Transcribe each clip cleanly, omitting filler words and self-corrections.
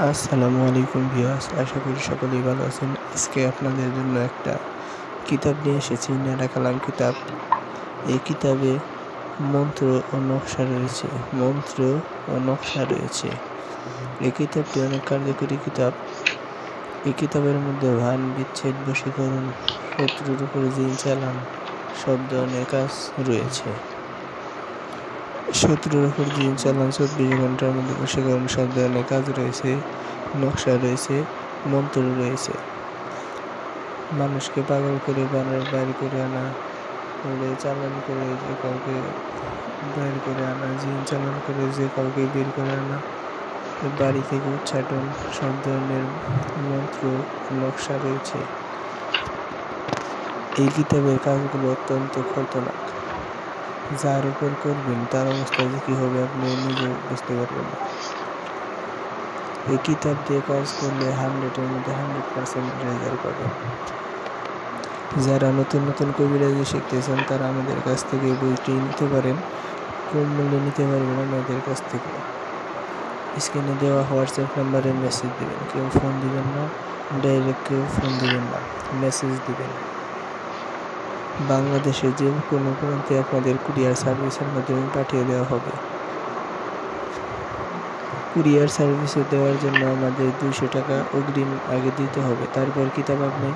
আসসালামু আলাইকুম ভিউয়ার্স, আশা করি সকলেই ভালো আছেন। আজকে আপনাদের জন্য একটা কিতাব নিয়ে এসেছি, নেড়া কালাম কিতাব। এই কিতাবে মন্ত্র ও নকশা রয়েছে। এই কিতাবটি অনেক কার্যকরী কিতাব। এই কিতাবের মধ্যে ভান, বিচ্ছেদ, বশীকরণ, শত্রুর উপর জিন চালান সব ধরনের কাজ রয়েছে। শত্রুর উপর জিন চালান 24 ঘন্টার মধ্যে বশীকরণ সব ধরনের কাজ রয়েছে। নকশা রয়েছে, মন্ত্র রয়েছে। মানুষকে পাগল করে বাইর করে আনা, চালান করে যে কাউকে বাইর করে আনা, জিন চালান করে যে কাউকে বের করে আনা, বাড়ি থেকে উচ্চাটন সব ধরনের মন্ত্র নকশা রয়েছে। এই কিতাবের কাজগুলো অত্যন্ত খতরনাক। যার উপর করবেন তার অবস্থা যে কি হবে আপনি নিজেও বুঝতে পারবেন না। এই কিতাব দিয়ে কাজ করলে 100-এর মধ্যে 100% রেজাল্ট পাবেন। যারা নতুন কবিরাজি শিখতেছেন তারা আমাদের কাছ থেকে বইটি নিতে পারেন। কম মূল্যে নিতে পারবেন আমাদের কাছ থেকে। স্ক্রিনে দেওয়া হোয়াটসঅ্যাপ নাম্বারে মেসেজ দিবেন। কেউ ফোন দিবেন না, ডাইরেক্ট কেউ ফোন দিবেন না, মেসেজ দিবেন। বাংলাদেশের যে কোনো প্রান্তে আপনাদের কুরিয়ার সার্ভিসের মাধ্যমে পাঠিয়ে দেওয়া হবে। কুরিয়ার সার্ভিসে দেওয়ার জন্য আমাদের 200 টাকা অগ্রিম আগে দিতে হবে। তারপর কিতাব আপনি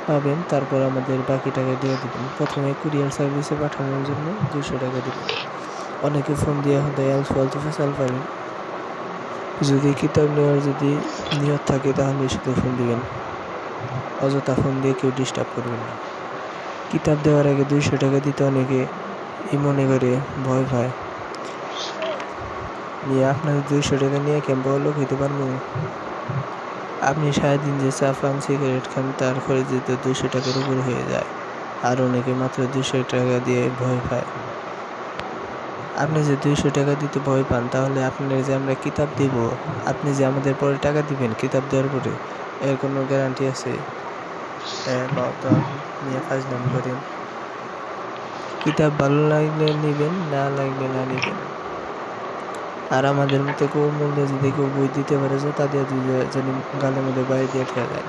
পাবেন, তারপর আমাদের বাকি টাকা দিয়ে দেবেন। প্রথমে কুরিয়ার সার্ভিসে পাঠানোর জন্য 200 টাকা দেবেন। অনেকে ফোন দিয়ে দেয় আলতু ফেসাল পাবেন। যদি কিতাব নেওয়ার নিয়ত থাকে তাহলে শুধু ফোন দিবেন, অযথা ফোন দিয়ে কেউ ডিস্টার্ব করবেন না। কিতাব দেওয়ার আগে 200 টাকা দিতে অনেকে মনে করে ভয় পায়। আপনাদের 200 টাকা নিয়ে কেমন বড়লোক হইতে পারবো? আপনি সারাদিন যে চা পান, সিগারেট খান, তার খরচে তো 200 টাকার উপরে হয়ে যায়। আর অনেকে মাত্র 200 টাকা দিয়ে ভয় পায়। আপনি যে 200 টাকা দিতে ভয় পান, তাহলে আপনার যে আমরা কিতাব দিব, আপনি যে আমাদের পরে টাকা দিবেন কিতাব দেওয়ার পরে, এর কোনো গ্যারান্টি আছে? নিয়ে ফাজলামি করেন। কিতাব ভালো লাগলে নিবেন, না লাগলে না নিবেন। আর আমাদের মতো কম মূল্যে যদি কেউ বই দিতে পারে তাদের যেন গালের মধ্যে বাইরে দিয়ে খেয়া যায়।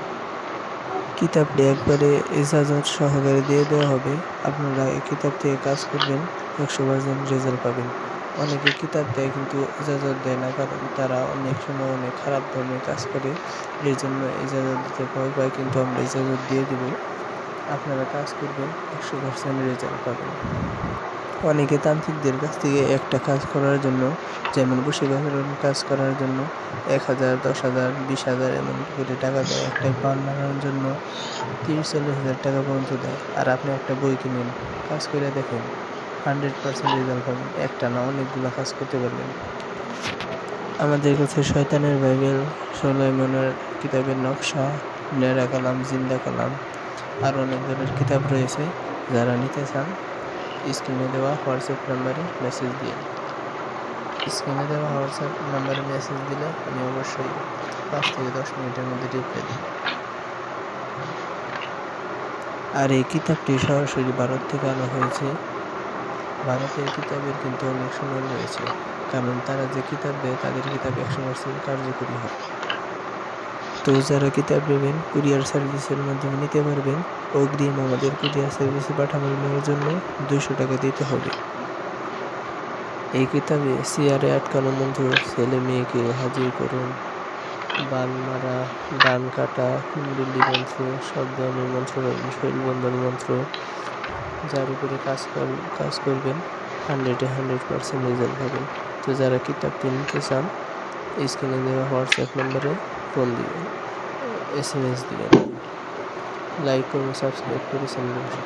কিতাবটি একবারে ইজাজত সহকারে দিয়ে দেওয়া হবে। আপনারা এই কিতাব থেকে কাজ করবেন, 100% রেজাল্ট পাবেন। অনেকে কিতাব দেয় কিন্তু ইজাজত দেয় না, কারণ তারা অনেক সময় অনেক খারাপ ধরনের কাজ করে। এই জন্য ইজাজত দিতে ভয় পায়, কিন্তু আমরা ইজাজত দিয়ে দিব। আপনারা কাজ করবেন, 100% রেজাল্ট পাবেন। অনেকে তান্ত্রিকদের কাছ থেকে একটা কাজ করার জন্য, যেমন বশীকরণ কাজ করার জন্য 1000, 10,000, 20,000 এমন করে টাকা দেয়। একটা বান লাগানোর জন্য 30-40 হাজার টাকা পর্যন্ত দেয়। আর আপনি একটা বই কিনেন, কাজ করে দেখেন, 100% রেজাল্ট পাবেন। একটা না, অনেকগুলো কাজ করতে পারবেন। আমাদের কাছে শয়তানের বাইবেল, সুলাইমানের কিতাবের নকশা, নেড়া কালাম, জিন্দা কালাম আর অনেক ধরনের কিতাব রয়েছে। যারা নিতে চান স্ক্রিনে দেওয়া হোয়াটসঅ্যাপ নাম্বারে মেসেজ দিন। স্ক্রিনে দেওয়া হোয়াটসঅ্যাপ নাম্বারে মেসেজ দিলে আমি অবশ্যই 5 থেকে 10 মিনিটের মধ্যে রিপ্লাই দিই। আর এই কিতাবটি সরাসরি ভারত থেকে আনা হয়েছে। ভারতের কিতাবের কিন্তু অনেক সময় রয়েছে, কারণ তারা যে কিতাব দেয় তাদের কিতাব 100% কার্যকরী হয়। তো যারা কিতাব নেবেন কুরিয়ার সার্ভিসের মাধ্যমে নিতে পারবেন। অগ্রিম আমাদের কুরিয়ার সার্ভিসে পাঠানোর জন্য 200 টাকা দিতে হবে। এই কিতাবে চেয়ারে আটকানো মন্ত্র, ছেলে মেয়েকে হাজির করুন, বান মারা, ডান কাটা, কুণ্ডলী মন্ত্র, সব ধরনের মন্ত্র পাবেন, শৈলবন্ধন মন্ত্র। যার উপরে কাজ করবেন 100% রেজাল্ট পাবেন। তো যারা কিতাবটি নিতে চান স্ক্রিনে দেওয়া হোয়াটসঅ্যাপ নম্বরে ফোন দিবেন, SMS দিবেন, লাইক করুন, সাবস্ক্রাইব করে চ্যানেলটি